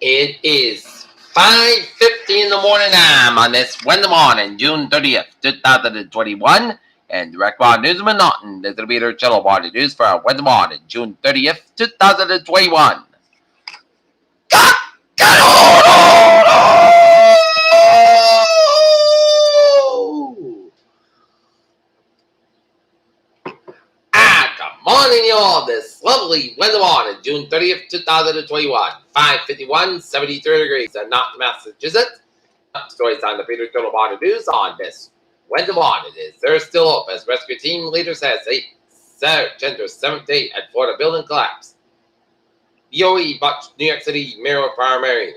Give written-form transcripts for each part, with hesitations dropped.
It is 5:50 in the morning on this Wednesday morning, June 30th, 2021. And Direct Raw News Monoton. This will be their channel body news for Wednesday morning, June 30th, 2021. Good morning, y'all. This lovely Wednesday morning, June 30th, 2021. 5:51, 73 degrees, and not Massachusetts. Stories on the Peter Total Body News on this Wednesday morning is they're still up as rescue team leader says search enters 7th day at Florida building collapse. BOE botched New York City mayoral primary.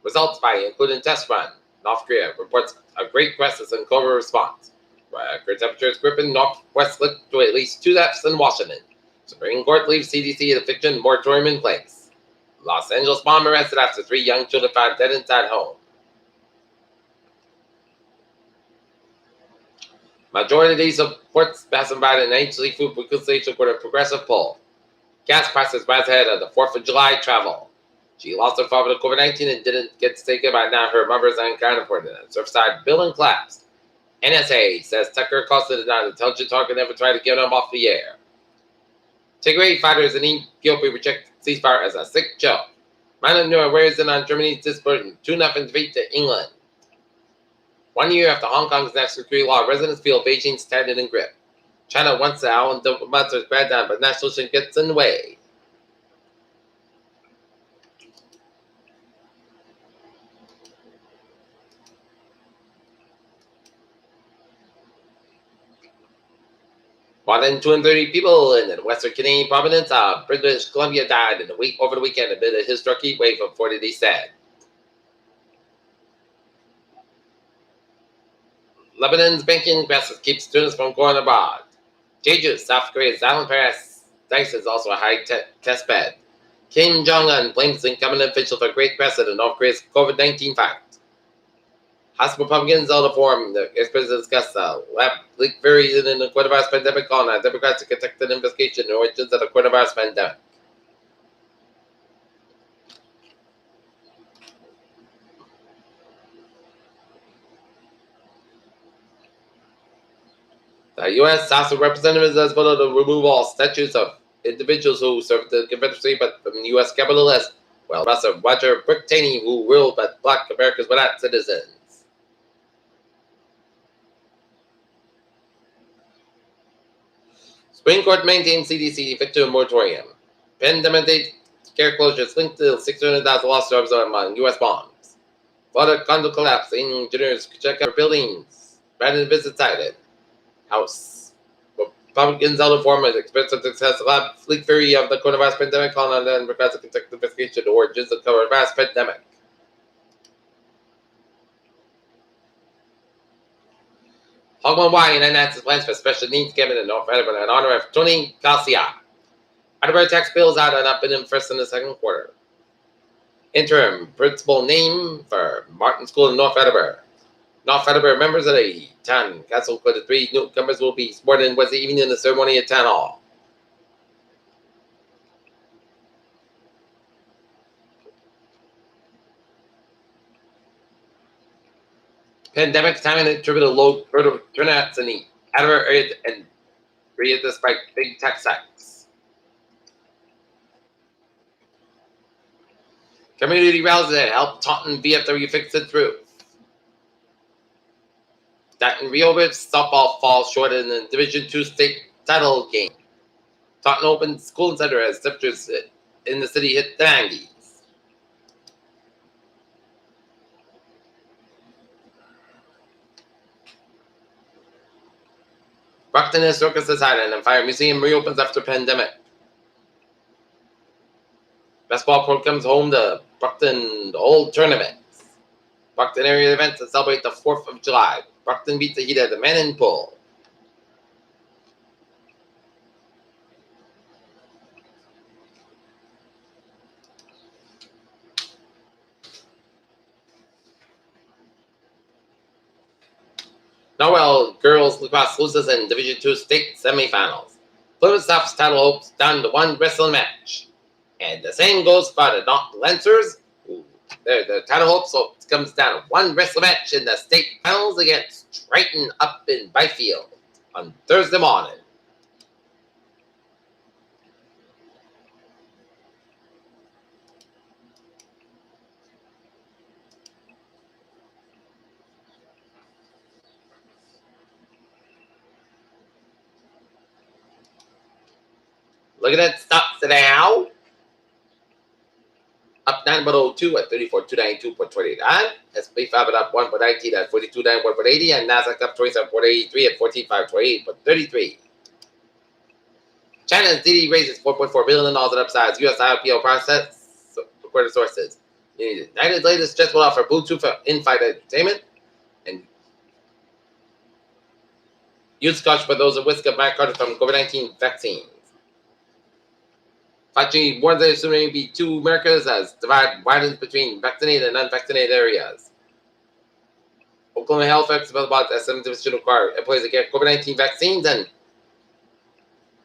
Results by including test run. North Korea reports a great crisis and COVID response. Record temperatures gripping northwest look to at least 2 deaths in Washington. Supreme Court leaves CDC eviction moratorium in place. Los Angeles mom arrested after 3 young children found dead inside home. Majority of these supports passing by the ancient food reconciliation with a progressive poll. Gas prices rise ahead of the 4th of July travel. She lost her father to COVID-19 and didn't get to say goodbye. Now her mother is unaccounted for. The Surfside building collapsed. NSA says Tucker costed an intelligence target never tried to get him off the air. Tigray fighters in Ethiopia reject ceasefire as a sick joke. Manuel Neuer wears in on Germany's disburden 2-0 defeat to England. 1 year after Hong Kong's national security law, residents feel Beijing's tightened in grip. China wants the island diplomats to spread down, but nationalism gets in the way. More than 230 people in the Western Canadian province of British Columbia died over the weekend amid a historic heat wave of 40 days said. Lebanon's banking crisis keeps students from going abroad. Jeju, South Korea's island paradise is also a high test bed. Kim Jong-un blames incumbent officials for great precedent in North Korea's COVID-19 fight. House Republicans held a forum. The ex-president discussed the lab leak variant in the coronavirus pandemic, calling on Democrats to conduct an investigation into the origins of the coronavirus pandemic. The U.S. House of Representatives has voted to remove all statues of individuals who served the Confederacy, but from the U.S. Capitol list, well, Professor Roger Taney, who ruled that Black Americans were not citizens. Supreme Court maintains CDC eviction moratorium. Pandemic care closures linked to 600,000 lost jobs among U.S. bombs. Florida condo collapse. Engineers check out buildings. Random visit cited. House Republicans held a forum as experts on success lab leak theory of the coronavirus pandemic, calling on them regards to conduct investigation into origins of the coronavirus pandemic. Hogman Y announced plans for special needs cabinet in North Edinburgh in honor of Tony Garcia. Edinburgh tax bills out and up in first and the second quarter. Interim principal name for Martin School in North Edinburgh. North Edinburgh members of the town council for the 3 newcomers will be sworn in Wednesday evening in the ceremony at Town Hall. Pandemic timing attributed low turnouts in the Edinburgh area and despite big tax hikes. Community rallies that helped Taunton VFW fix its roof. Taunton Rehoboth softball falls short in the Division II state title game. Taunton Open School Center as temperatures in the city hit the 90s. Brockton and Circus Island and Fire Museum reopens after pandemic. Basketball programs home to Brockton Old Tournaments. Brockton area events that celebrate the 4th of July. Brockton beats the Heat at the Manning Pool. Norwell girls lacrosse loses in Division II state semifinals. Plymouth South's title hopes down to 1 wrestling match. And the same goes for the Lancers, who The title hopes comes down to one wrestling match in the state finals against Triton up in Byfield on Thursday morning. Look at that stops now. Up 9.02 at 34,292.29. SP 5 up 1.19 at 42.91.80, and Nasdaq up 27.83 at 14,528.33. China's DD raises $4.4 billion in upsides. U.S. IPO process, according to sources. United's latest just will offer Bluetooth for in-flight entertainment and use scotch for those at risk of myocarditis from COVID-19 vaccines. Fauci warns there soon may be two Americas as divide widens between vaccinated and unvaccinated areas. Oklahoma Health experts about SM should require employees to get COVID-19 vaccines, and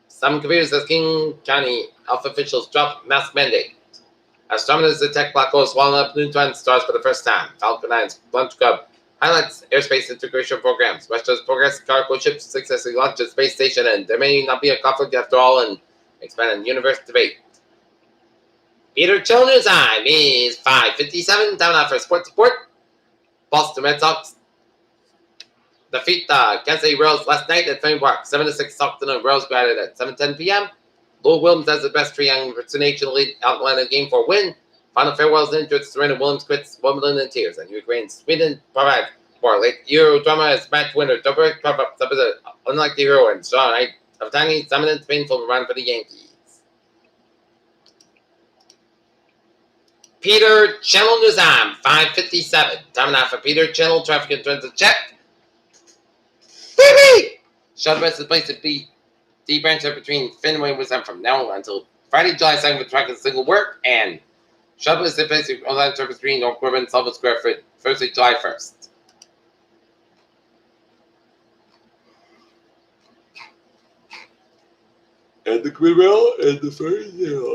some computers as King County health officials drop mask mandate. Astronomers detect black holes swallowing up neutron stars for the first time. Falcon 9's launch club highlights airspace integration programs. Russia's progress cargo ships successfully launched a space station, and there may not be a conflict after all, and expanded universe debate. Peter Children's time is 5:57. Time now for sports report. Boston Red Sox defeat the Kansas City Royals last night at Fenway Park. 7-6 Stockton and Royals graded at 7:10 p.m. Lou Williams has the best Trae Young impersonation to lead Atlanta game for a win. Final farewells and injured. Serena Williams quits Wimbledon in tears, and Ukraine Sweden provide for late Euro drama as match winner Dobrik up as an unlikely hero and strong night of tiny, dominant, painful run for the Yankees. Peter Channel News on 5:57. Time now for Peter Channel traffic and transit check. Baby! Shuttle bus is placed at the branch between Fenway and Wisconsin from now until Friday, July 2nd for track and single work, and shuttle bus is placed at online service between North Corbin and Sullivan Square for Thursday, July 1st. And the grid rail and the ferry zero.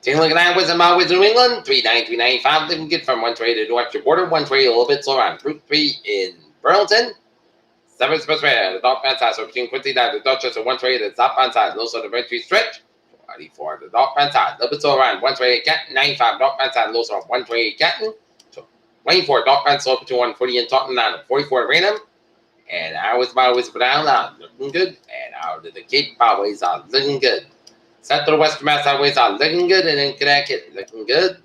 Taking a look at that, Wizard Mile, Wizard New England, 393.95. Looking good from 120 to New Hampshire border, 120 a little bit slower on Route 3 in Burlington. 7 Express Way, the northbound side, so between Quincy and the Dorchester, 120 to the southbound side, also the Main Street stretch. 44 the northbound side, a little bit slower on 128 Canton, 95 northbound side, also on 128 Canton. 24 northbound slow between 140 and Taunton down to 44 Raynham. And our Wizard Mile, Wizard down, looking good. And out of the Cape Byways are looking good. Central Western Mass highways are looking good, and in Connecticut, looking good.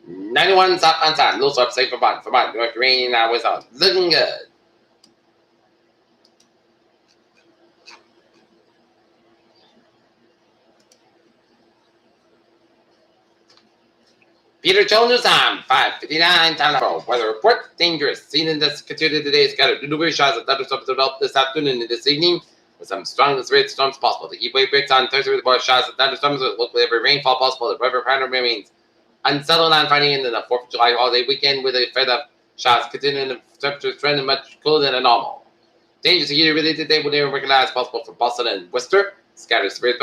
'91 southbound side, low up safe for Vermont, North Uranian highways are looking good. Peter Jones time, 5:59. Time for weather report. Dangerous. Seen in this continued today. Scattered delivery shots of thunderstorms developed this afternoon and this evening with some strongest rate storms possible. The heat wave breaks on Thursday with more shots of thunderstorms with locally every rainfall possible. The weather pattern remains unsettled on Friday into the 4th of July holiday weekend with a fed up shots continuing the temperatures trending much cooler than normal. Dangerous humidity today will even recognize possible for Boston and Worcester. Scattered severe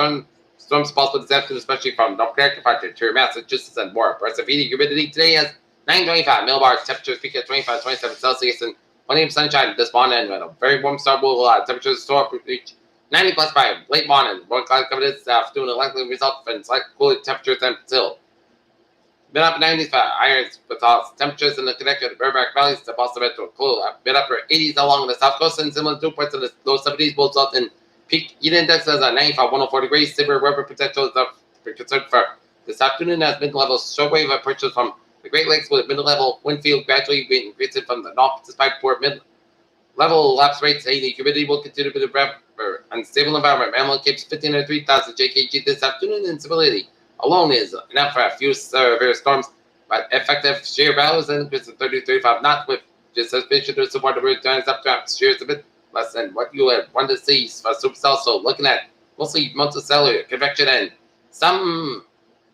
storms possible this afternoon, especially from North Carolina to Massachusetts and more. Aggressive heat humidity today is 925 millibars. Temperatures peak at 25, 27 Celsius and plenty of sunshine this morning. With a very warm start, will temperatures store up reach 90 plus by late morning. More clouds coming this afternoon, likely result in slight cooler temperatures until mid upper 90s for irons with temperatures in the Connecticut Burbank valleys to Boston Metro cool. Mid upper 80s along the south coast and similar to parts of the low 70s will result in peak heat index is at 95, 104 degrees. Severe weather potential is concerned for this afternoon as mid-level shortwave approaches from the Great Lakes with mid-level wind field gradually being increased from the north despite poor mid-level lapse rates. The humidity will continue to be the unstable environment. Mammal keeps 1503,000 JKG this afternoon, and stability alone is enough for a few severe storms, but effective shear values increase to 30-35 knots with Just suspicion to support the returns up to shares a bit less than what you had wanted to see for supercell. So looking at mostly multicellular convection and some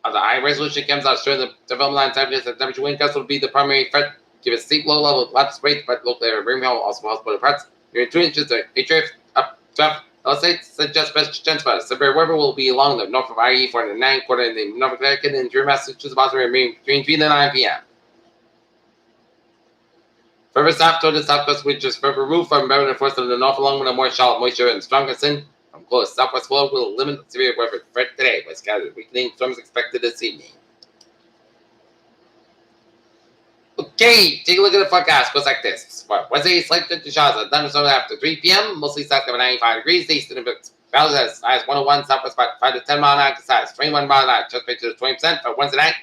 of the high resolution cameras are showing the development line temperatures and temperature wind gusts will be the primary threat. Give a steep low level lapse rate, but look there, rainfall also helps the parts. Your 2 inches of HF up tough. Let's say suggest best chance for severe weather will be along the north of IE for the 9 quarter in the North Connecticut and through Massachusetts about to remain between 3 to 9 p.m. Further south toward the southwest, which is further removed from Maryland force of the north along with a more shallow moisture and stronger sun from close southwest flow will limit severe weather threat today, with scattered weakening storms expected this evening. Okay, take a look at the forecast. Goes like this. For Wednesday, slight to showers, thunderstorms after 3 p.m. Mostly south of 95 degrees. East in the values as high as 101, southwest about 5 to 10 mile an hour, size 21 mile an hour. Just pay to 20% for Wednesday night.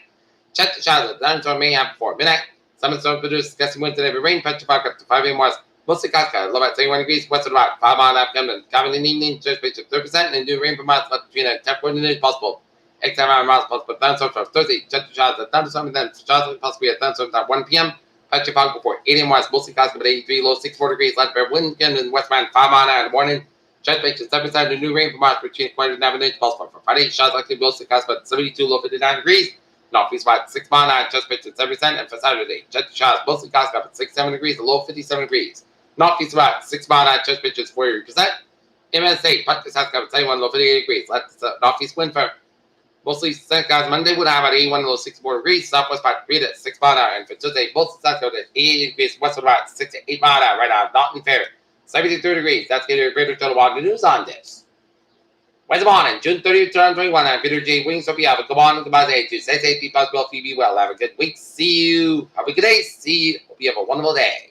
Check the showers. Thunderstorm may have before midnight. Some storm produce gusty winds and heavy rain. Petrified up to 5 a.m. was mostly Cascade. Low at 31 degrees. West of about 5 mile an hour. Camden. Common in the evening. Just pay to 30% and do rain for miles left between a 10 and possible. X amount of miles possible. Thunderstorm for Thursday. Check the showers. Thunderstorm and then showers possibly a thunderstorm at 1 p.m. Patrick Fog before 8 a.m. was mostly Cosmic at 83, low 64 degrees, light fair wind, and westbound 5 mile an hour in the morning. Jet bakes to 7% the new rain for March between 20 and 9 possible for Friday. Shots likely mostly Cosmic at 72, low 59 degrees. Northeast about 6 mile an hour, just pitch at 7%, and for Saturday, jet shots mostly Cosmic at 67 degrees, a low 57 degrees. Northeast about 6 mile an hour, just pitch at 40%. MSA, Patrick Cosmic at 71, low 58 degrees. Let northeast wind for mostly St. Guys Monday would have at 81 low 64 degrees, southwest about 3 to 6 mile an hour, and for Tuesday, both south at 88 degrees, west about 6 to 8 mile an hour, right now, Dalton Fair, 73 degrees. That's getting a greater total water news on this. Wednesday morning, June 30th, 2021. I'm Peter J. Wiggins. Hope you have a good morning, goodbye, day to stay safe, be positive, be well. Have a good week. See you. Have a good day. See you. Hope you have a wonderful day.